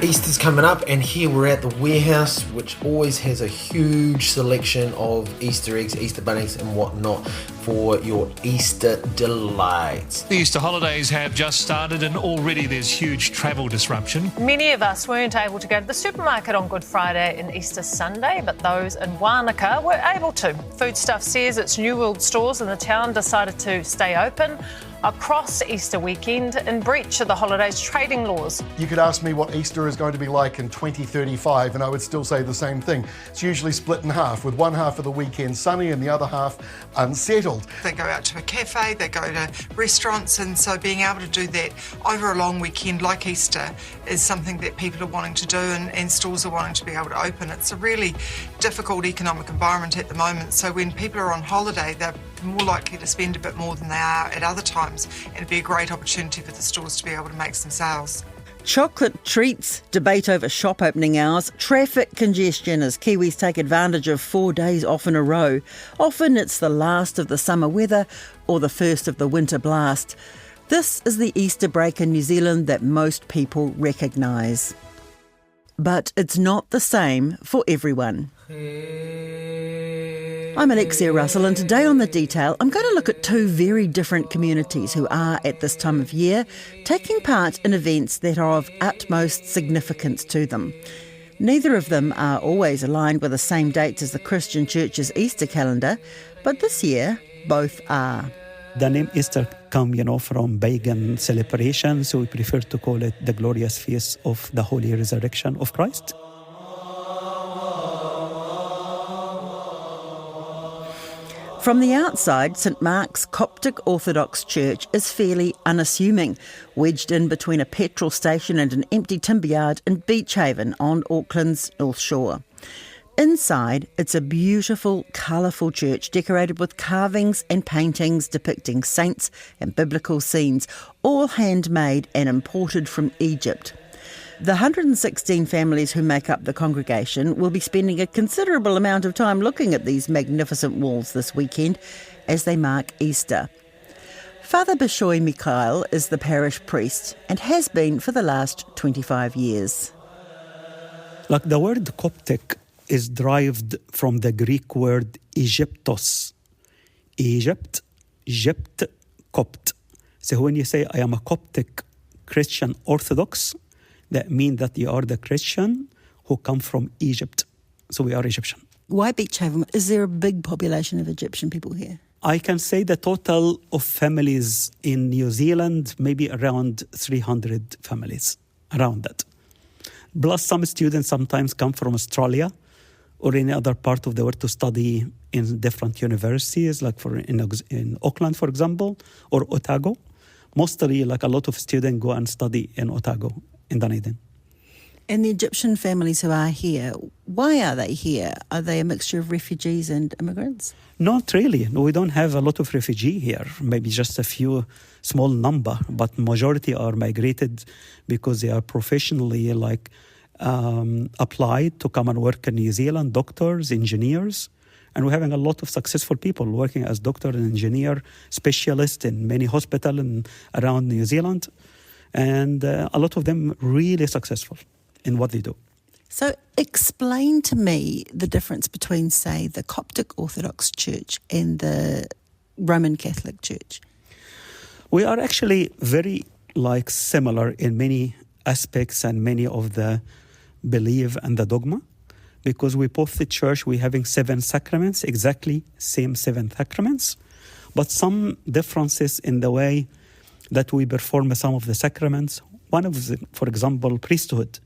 Easter's coming up, and here we're at the warehouse, which always has a huge selection of Easter eggs, Easter bunnies and whatnot for your Easter delights. The Easter holidays have just started and already there's huge travel disruption. Many of us weren't able to go to the supermarket on Good Friday and Easter Sunday, but those in Wānaka were able to. Foodstuff says its New World stores in the town decided to stay open across Easter weekend in breach of the holidays trading laws. You could ask me what Easter is going to be like in 2035 and I would still say the same thing. It's usually split in half, with one half of the weekend sunny and the other half unsettled. They go out to a cafe, they go to restaurants, and so being able to do that over a long weekend like Easter is something that people are wanting to do, and stores are wanting to be able to open. It's a really difficult economic environment at the moment, so when people are on holiday, they're more likely to spend a bit more than they are at other times, and it'd be a great opportunity for the stores to be able to make some sales. Chocolate treats, debate over shop opening hours, traffic congestion as Kiwis take advantage of 4 days off in a row. Often it's the last of the summer weather or the first of the winter blast. This is the Easter break in New Zealand that most people recognise. But it's not the same for everyone. I'm Alexia Russell, and today on The Detail, I'm going to look at two very different communities who are, at this time of year, taking part in events that are of utmost significance to them. Neither of them are always aligned with the same dates as the Christian Church's Easter calendar, but this year, both are. The name Easter comes, from pagan celebration, so we prefer to call it the glorious feast of the Holy Resurrection of Christ. From the outside, St Mark's Coptic Orthodox Church is fairly unassuming, wedged in between a petrol station and an empty timber yard in Beach Haven on Auckland's North Shore. Inside, it's a beautiful, colourful church decorated with carvings and paintings depicting saints and biblical scenes, all handmade and imported from Egypt. The 116 families who make up the congregation will be spending a considerable amount of time looking at these magnificent walls this weekend as they mark Easter. Father Bishoy Mikhail is the parish priest and has been for the last 25 years. Like the word Coptic is derived from the Greek word Egyptos. Egypt, Copt. So when you say, I am a Coptic Christian Orthodox, that means that you are the Christian who come from Egypt. So we are Egyptian. Why Beach Haven? Is there a big population of Egyptian people here? I can say the total of families in New Zealand, maybe around 300 families, around that. Plus some students sometimes come from Australia or any other part of the world to study in different universities, like in Auckland, for example, or Otago. Mostly, like a lot of students go and study in Otago, in Dunedin. And the Egyptian families who are here, why are they here? Are they a mixture of refugees and immigrants? Not really. No, we don't have a lot of refugees here. Maybe just a few small number, but majority are migrated because they are professionally applied to come and work in New Zealand, doctors, engineers. And we're having a lot of successful people working as doctor and engineer, specialists in many hospitals around New Zealand. And a lot of them really successful in what they do. So explain to me the difference between, say, the Coptic Orthodox Church and the Roman Catholic Church. We are actually very similar in many aspects and many of the belief and the dogma, because we both the church, we're having 7 sacraments, exactly same 7 sacraments, but some differences in the way that we perform some of the sacraments. One of them, for example, priesthood.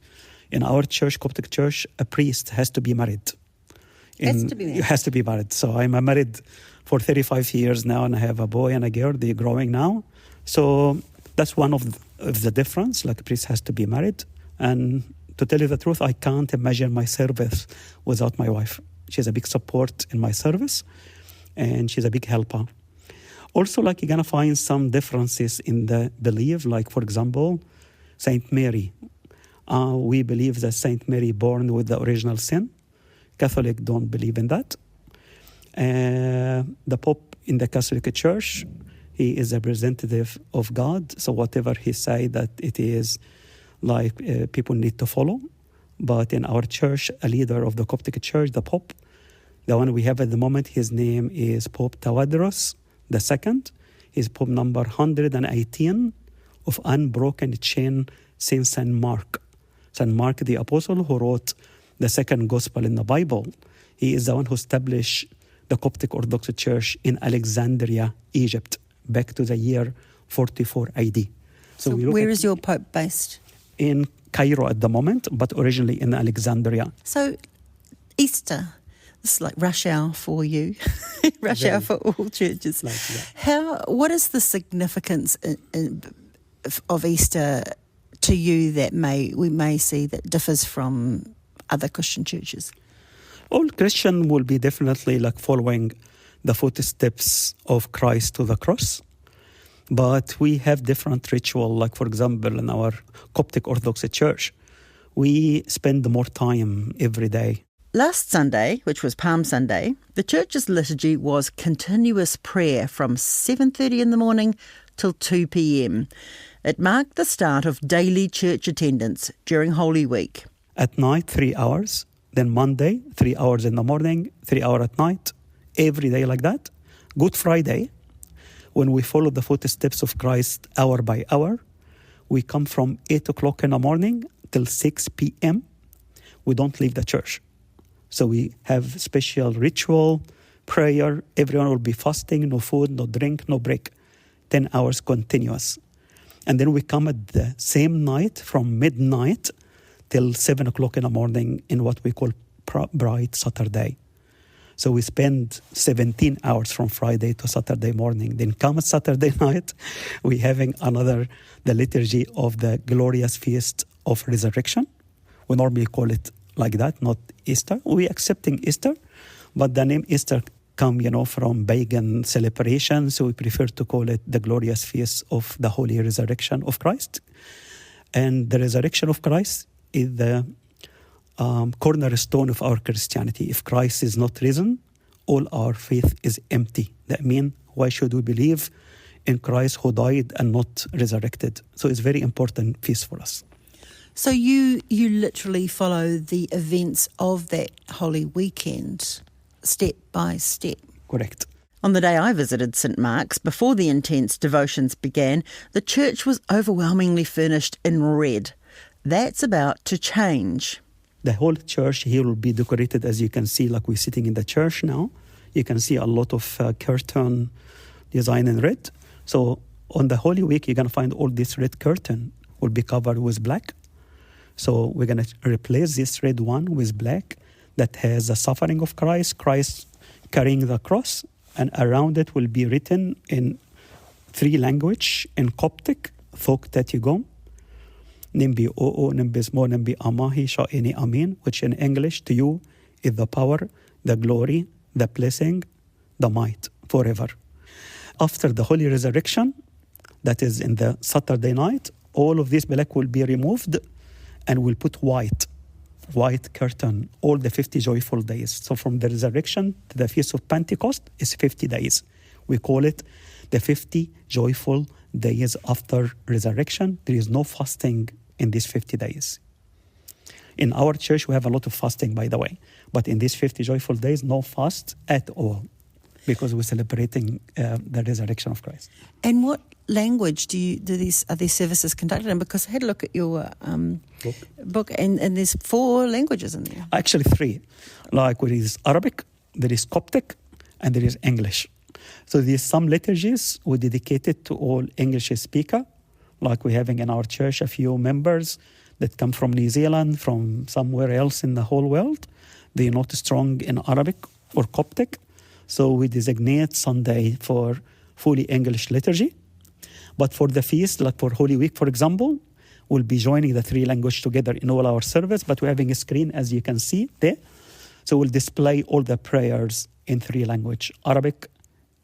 In our church, Coptic church, a priest has to be married. Has to be married. So I'm married for 35 years now, and I have a boy and a girl. They're growing now. So that's one of the difference. Like a priest has to be married. And to tell you the truth, I can't imagine my service without my wife. She's a big support in my service, and she's a big helper. Also, you're going to find some differences in the belief, for example, Saint Mary. We believe that Saint Mary born with the original sin. Catholic don't believe in that. The Pope in the Catholic Church, he is a representative of God. So whatever he say that it is people need to follow. But in our church, a leader of the Coptic Church, the Pope, the one we have at the moment, his name is Pope Tawadros II. He's Pope number 118 of Unbroken Chain Saint St. Mark. St. Mark the Apostle, who wrote the second gospel in the Bible. He is the one who established the Coptic Orthodox Church in Alexandria, Egypt, back to the year 44 AD. So where is your Pope based? In Cairo at the moment, but originally in Alexandria. So Easter, this is like rush hour for you, rush hour for all churches. What is the significance of Easter to you that we may see that differs from other Christian churches? All Christian will be definitely following the footsteps of Christ to the cross. But we have different ritual, for example, in our Coptic Orthodox Church, we spend more time every day. Last Sunday, which was Palm Sunday, the church's liturgy was continuous prayer from 7:30 in the morning till 2 p.m. It marked the start of daily church attendance during Holy Week. At night, 3 hours. Then Monday, 3 hours in the morning, 3 hours at night. Every day like that. Good Friday, when we follow the footsteps of Christ hour by hour, we come from 8 o'clock in the morning till 6 p.m. We don't leave the church. So we have special ritual, prayer. Everyone will be fasting, no food, no drink, no break. 10 hours continuous. And then we come at the same night from midnight till 7 o'clock in the morning in what we call Bright Saturday. So we spend 17 hours from Friday to Saturday morning. Then come Saturday night, we're having the liturgy of the glorious feast of resurrection. We normally call it like that, not Easter. We're accepting Easter, but the name Easter come, from pagan celebration, so we prefer to call it the glorious feast of the holy resurrection of Christ. And the resurrection of Christ is the cornerstone of our Christianity. If Christ is not risen, all our faith is empty. That means, why should we believe in Christ who died and not resurrected? So it's a very important feast for us. So you literally follow the events of that Holy Weekend step by step. Correct. On the day I visited St. Mark's, before the intense devotions began, the church was overwhelmingly furnished in red. That's about to change. The whole church here will be decorated, as you can see, like we're sitting in the church now. You can see a lot of curtain design in red. So on the Holy Week, you're going to find all this red curtain will be covered with black. So we're going to replace this red one with black that has the suffering of Christ, Christ carrying the cross, and around it will be written in 3 languages, in Coptic, Thok Tatigom, Nimbi O'o, Nimbis Mo, Nimbi Amahi, Sha'ini Amin, which in English to you is the power, the glory, the blessing, the might, forever. After the Holy Resurrection, that is in the Saturday night, all of this black will be removed and we'll put white curtain, all the 50 joyful days. So from the resurrection to the Feast of Pentecost is 50 days. We call it the 50 joyful days after resurrection. There is no fasting in these 50 days. In our church, we have a lot of fasting, by the way. But in these 50 joyful days, no fast at all, because we're celebrating the resurrection of Christ. And what language are these services conducted in? Because I had a look at your book and there's 4 languages in there. Actually 3. Like there is Arabic, there is Coptic, and there is English. So there's some liturgies we dedicated to all English speaker, like we're having in our church a few members that come from New Zealand, from somewhere else in the whole world. They're not strong in Arabic or Coptic. So we designate Sunday for fully English liturgy. But for the feast, like for Holy Week, for example, we'll be joining the 3 languages together in all our service, but we're having a screen, as you can see there. So we'll display all the prayers in 3 languages, Arabic,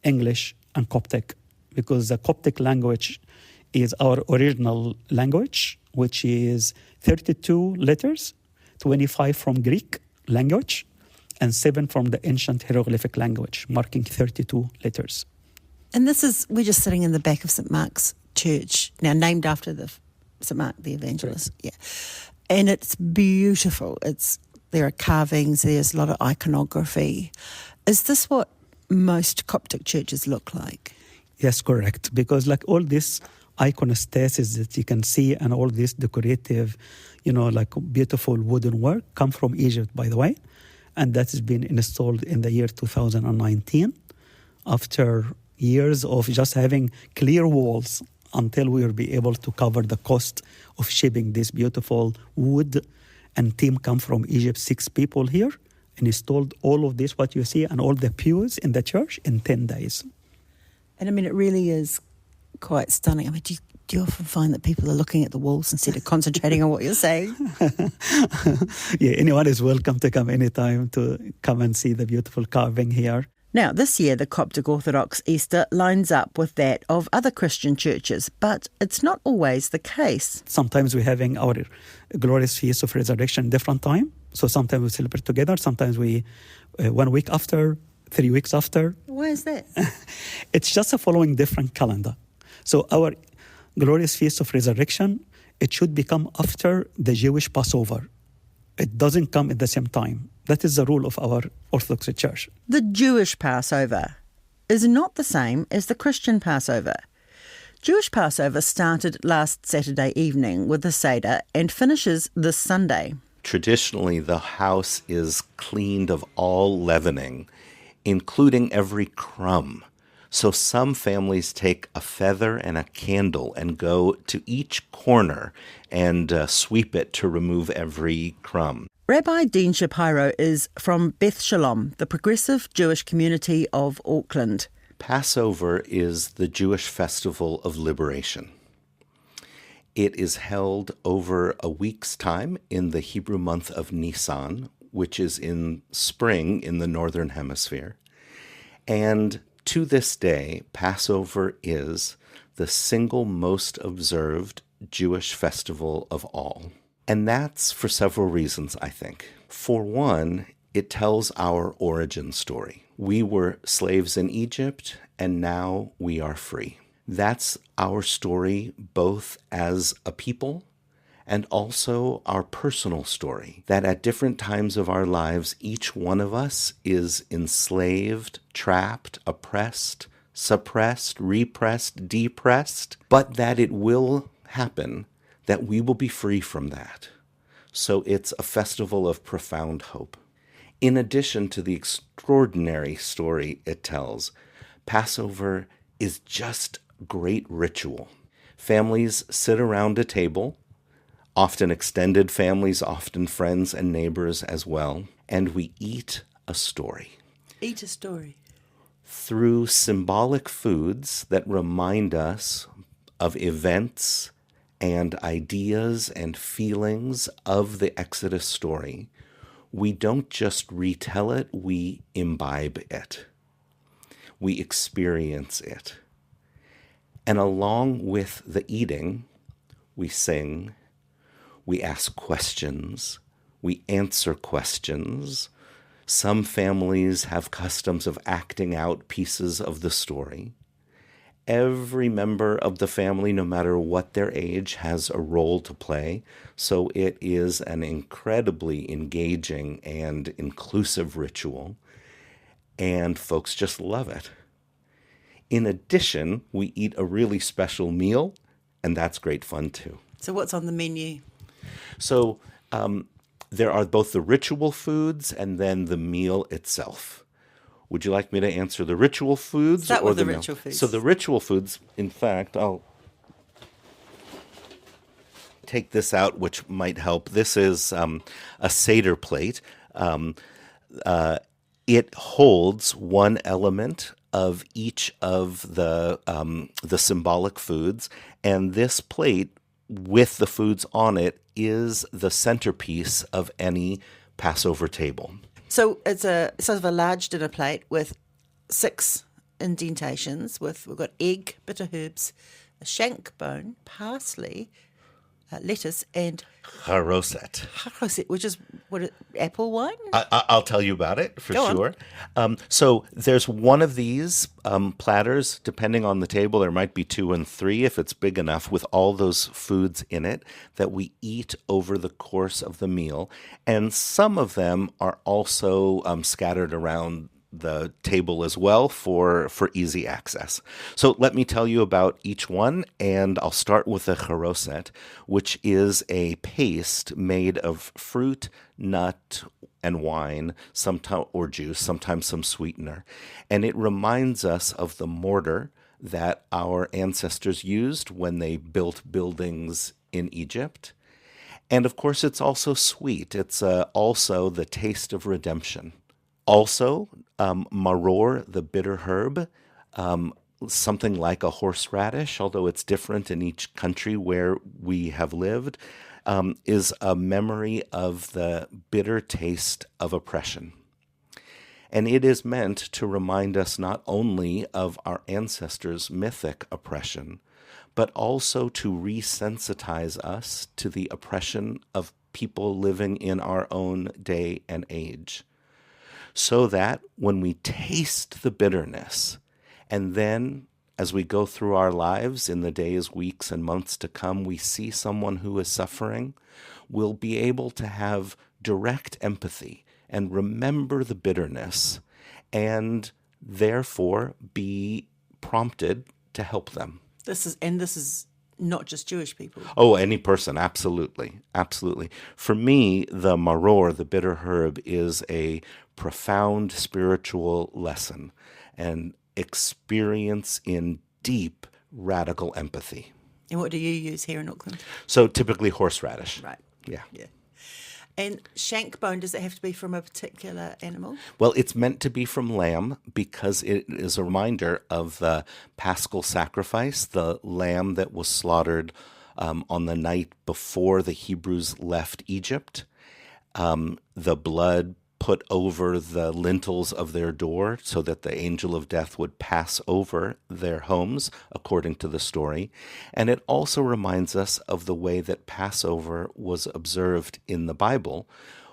English, and Coptic, because the Coptic language is our original language, which is 32 letters, 25 from Greek language, and 7 from the ancient hieroglyphic language, marking 32 letters. And we're just sitting in the back of St. Mark's Church, now named after the St. Mark the Evangelist. Yeah. And it's beautiful. There are carvings, there's a lot of iconography. Is this what most Coptic churches look like? Yes, correct. Because like all this iconostasis that you can see and all this decorative, like beautiful wooden work come from Egypt, by the way. And that has been installed in the year 2019 after years of just having clear walls until we will be able to cover the cost of shipping this beautiful wood. And team come from Egypt, 6 people here, and installed all of this, what you see, and all the pews in the church in 10 days. And I mean, it really is quite stunning. I mean, do you often find that people are looking at the walls instead of concentrating on what you're saying? Yeah, anyone is welcome to come anytime to come and see the beautiful carving here. Now, this year, the Coptic Orthodox Easter lines up with that of other Christian churches, but it's not always the case. Sometimes we're having our glorious Feast of Resurrection different time. So sometimes we celebrate together, sometimes we 1 week after, 3 weeks after. Why is that? It's just a following different calendar. So our glorious Feast of Resurrection, it should become after the Jewish Passover. It doesn't come at the same time. That is the rule of our Orthodox Church. The Jewish Passover is not the same as the Christian Passover. Jewish Passover started last Saturday evening with the Seder and finishes this Sunday. Traditionally, the house is cleaned of all leavening, including every crumb. So some families take a feather and a candle and go to each corner and sweep it to remove every crumb. Rabbi Dean Shapiro is from Beth Shalom, the progressive Jewish community of Auckland. Passover is the Jewish festival of liberation. It is held over a week's time in the Hebrew month of Nisan, which is in spring in the Northern Hemisphere. And to this day, Passover is the single most observed Jewish festival of all. And that's for several reasons, I think. For one, it tells our origin story. We were slaves in Egypt, and now we are free. That's our story both as a people and also our personal story, that at different times of our lives, each one of us is enslaved, trapped, oppressed, suppressed, repressed, depressed, but that it will happen, that we will be free from that. So it's a festival of profound hope. In addition to the extraordinary story it tells, Passover is just great ritual. Families sit around a table, often extended families, often friends and neighbors as well, and we eat a story. Eat a story. Through symbolic foods that remind us of events and ideas and feelings of the Exodus story, we don't just retell it, we imbibe it. We experience it. And along with the eating, we sing, we ask questions, we answer questions. Some families have customs of acting out pieces of the story. Every member of the family, no matter what their age, has a role to play. So it is an incredibly engaging and inclusive ritual. And folks just love it. In addition, we eat a really special meal, and that's great fun too. So what's on the menu? So there are both the ritual foods and then the meal itself. Would you like me to answer the ritual foods? Start or with the the meal? ritual foods. So the ritual foods, in fact, I'll take this out, which might help. This is a Seder plate. It holds one element of each of the symbolic foods, and this plate with the foods on it is the centerpiece of any Passover table. So it's a sort of a large dinner plate with 6 indentations. We've got egg, bitter herbs, a shank bone, parsley, lettuce, and Charoset. charoset, which is apple wine? I'll tell you about it for Go on. sure. So there's one of these platters, depending on the table, there might be 2 and 3 if it's big enough, with all those foods in it that we eat over the course of the meal. And some of them are also scattered around the table as well for easy access. So let me tell you about each one, and I'll start with the charoset, which is a paste made of fruit, nut, and wine, sometimes or juice, sometimes some sweetener. And it reminds us of the mortar that our ancestors used when they built buildings in Egypt. And of course, it's also sweet. It's also the taste of redemption. Also, maror, the bitter herb, something like a horseradish, although it's different in each country where we have lived, is a memory of the bitter taste of oppression. And it is meant to remind us not only of our ancestors' mythic oppression, but also to resensitize us to the oppression of people living in our own day and age. So that when we taste the bitterness, and then as we go through our lives in the days, weeks, and months to come, we see someone who is suffering, we'll be able to have direct empathy and remember the bitterness, and therefore be prompted to help them. This is not just Jewish people. Oh, any person, absolutely, absolutely. For me, the maror, the bitter herb, is a profound spiritual lesson and experience in deep, radical empathy. And what do you use here in Auckland? So typically horseradish. Right. Yeah. And shank bone, does it have to be from a particular animal? Well, it's meant to be from lamb because it is a reminder of the Paschal sacrifice, the lamb that was slaughtered on the night before the Hebrews left Egypt. The blood put over the lintels of their door so that the angel of death would pass over their homes, according to the story. And it also reminds us of the way that Passover was observed in the Bible,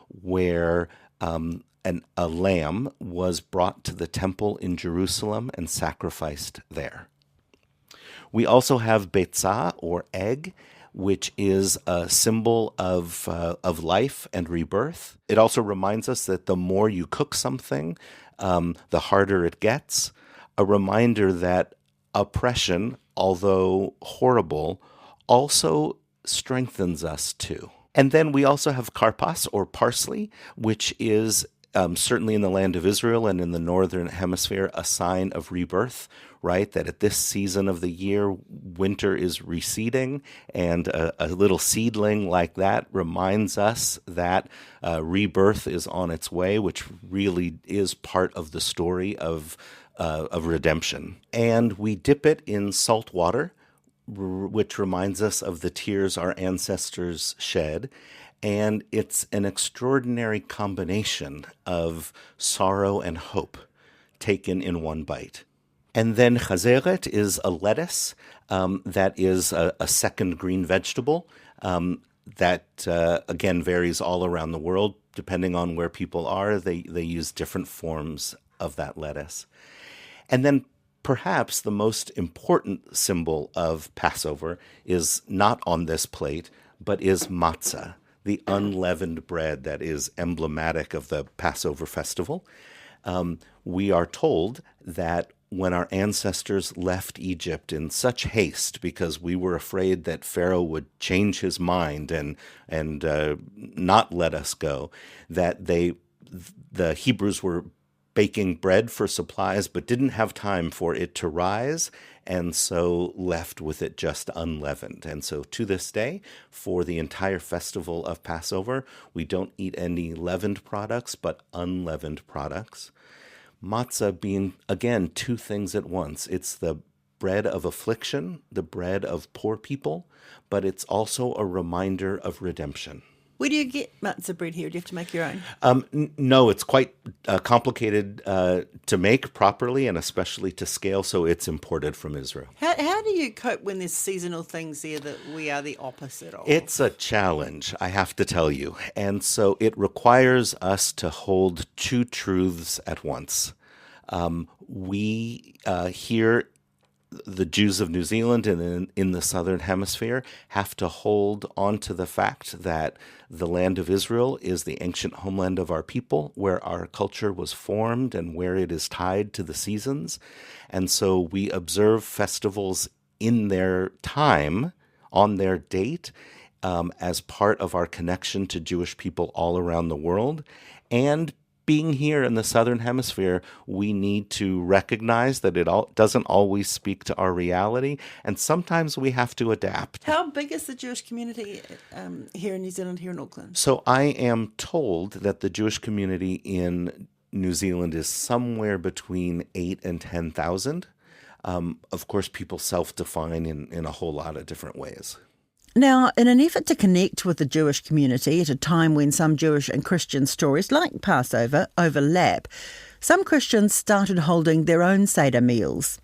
where a lamb was brought to the temple in Jerusalem and sacrificed there. We also have betzah, or egg, which is a symbol of life and rebirth. It also reminds us that the more you cook something, the harder it gets. A reminder that oppression, although horrible, also strengthens us too. And then we also have karpas, or parsley, which is certainly in the land of Israel and in the northern hemisphere, a sign of rebirth, right? That at this season of the year, winter is receding, and a little seedling like that reminds us that rebirth is on its way, which really is part of the story of redemption. And we dip it in salt water, which reminds us of the tears our ancestors shed. And it's an extraordinary combination of sorrow and hope taken in one bite. And then chazeret is a lettuce that is a second green vegetable that, again, varies all around the world. Depending on where people are, they use different forms of that lettuce. And then perhaps the most important symbol of Passover is not on this plate, but is matzah, the unleavened bread that is emblematic of the Passover festival. We are told that when our ancestors left Egypt in such haste because we were afraid that Pharaoh would change his mind and not let us go, that the Hebrews were baking bread for supplies but didn't have time for it to rise, and so left with it just unleavened. And so to this day, for the entire festival of Passover, we don't eat any leavened products but unleavened products. Matzah being, again, two things at once. It's the bread of affliction, the bread of poor people, but it's also a reminder of redemption. Where do you get matzah bread here? Do you have to make your own? No, it's quite complicated to make properly and especially to scale, so it's imported from Israel. How do you cope when there's seasonal things there that we are the opposite of? It's a challenge, I have to tell you. And so it requires us to hold two truths at once. We here, the Jews of New Zealand and in the Southern Hemisphere, have to hold on to the fact that the land of Israel is the ancient homeland of our people, where our culture was formed and where it is tied to the seasons. And so we observe festivals in their time, on their date, as part of our connection to Jewish people all around the world. And being here in the Southern Hemisphere, we need to recognize that it doesn't always speak to our reality, and sometimes we have to adapt. How big is the Jewish community here in New Zealand, here in Auckland? So I am told that the Jewish community in New Zealand is somewhere between 8 and 10,000. Of course, people self-define in a whole lot of different ways. Now, in an effort to connect with the Jewish community at a time when some Jewish and Christian stories, like Passover, overlap, some Christians started holding their own Seder meals.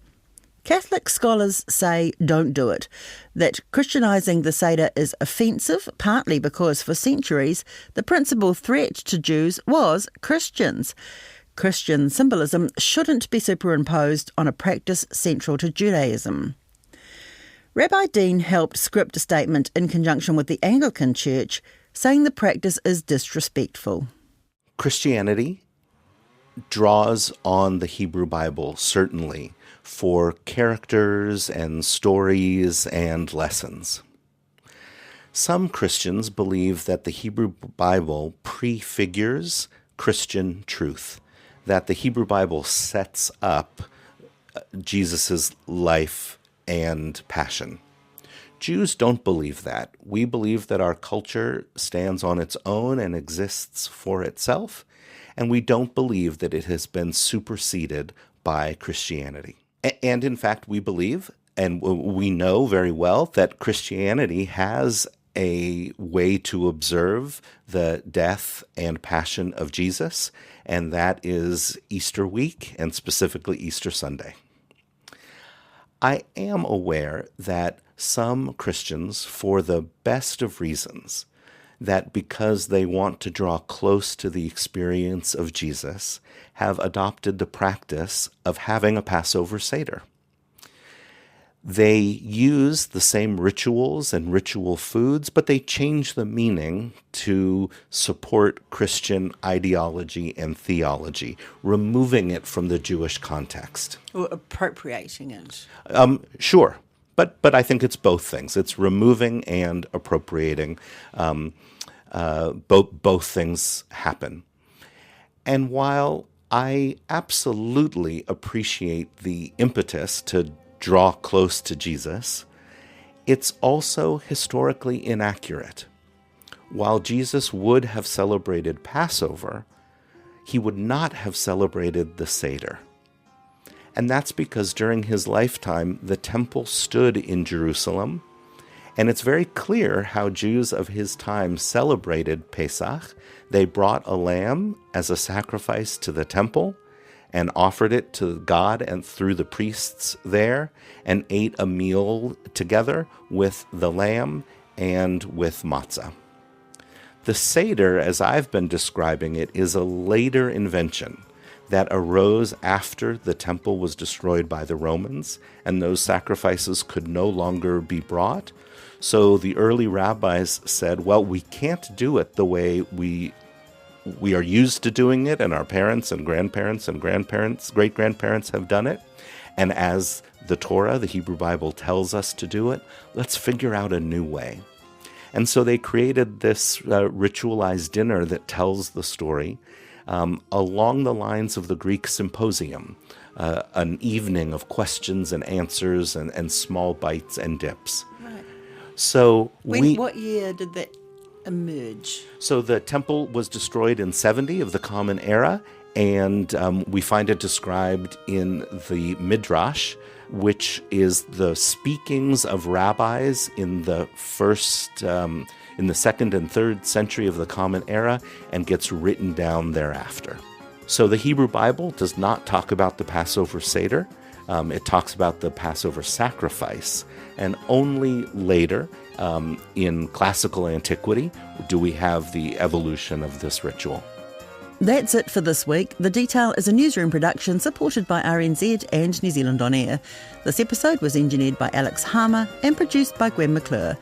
Catholic scholars say don't do it, that Christianising the Seder is offensive, partly because for centuries the principal threat to Jews was Christians. Christian symbolism shouldn't be superimposed on a practice central to Judaism. Rabbi Dean helped script a statement in conjunction with the Anglican Church saying the practice is disrespectful. Christianity draws on the Hebrew Bible, certainly, for characters and stories and lessons. Some Christians believe that the Hebrew Bible prefigures Christian truth, that the Hebrew Bible sets up Jesus' life and passion. Jews don't believe that. We believe that our culture stands on its own and exists for itself, and we don't believe that it has been superseded by Christianity. And in fact, we believe, and we know very well, that Christianity has a way to observe the death and passion of Jesus, and that is Easter week, and specifically Easter Sunday. I am aware that some Christians, for the best of reasons, that because they want to draw close to the experience of Jesus, have adopted the practice of having a Passover Seder. They use the same rituals and ritual foods, but they change the meaning to support Christian ideology and theology, removing it from the Jewish context. Or appropriating it. Sure, but I think it's both things. It's removing and appropriating. Both things happen. And while I absolutely appreciate the impetus to draw close to Jesus, it's also historically inaccurate. While Jesus would have celebrated Passover, he would not have celebrated the Seder. And that's because during his lifetime, the temple stood in Jerusalem, and it's very clear how Jews of his time celebrated Pesach. They brought a lamb as a sacrifice to the temple, and offered it to God and through the priests there, and ate a meal together with the lamb and with matzah. The Seder, as I've been describing it, is a later invention that arose after the temple was destroyed by the Romans, and those sacrifices could no longer be brought. So the early rabbis said, well, we can't do it the way we are used to doing it, and our parents and grandparents, great-grandparents have done it. And as the Torah, the Hebrew Bible, tells us to do it, let's figure out a new way. And so they created this ritualized dinner that tells the story along the lines of the Greek symposium, an evening of questions and answers and small bites and dips. Right. So what year did that emerge? So the temple was destroyed in 70 of the Common Era, and we find it described in the Midrash, which is the speakings of rabbis in the first in the 2nd and 3rd century of the Common Era and gets written down thereafter. So the Hebrew Bible does not talk about the Passover Seder. It talks about the Passover sacrifice. And only later, in classical antiquity, do we have the evolution of this ritual. That's it for this week. The Detail is a newsroom production supported by RNZ and New Zealand On Air. This episode was engineered by Alex Harmer and produced by Gwen McClure.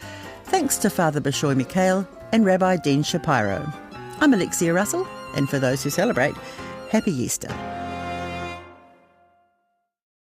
Thanks to Father Bishoy Mikhail and Rabbi Dean Shapiro. I'm Alexia Russell, and for those who celebrate, Happy Easter.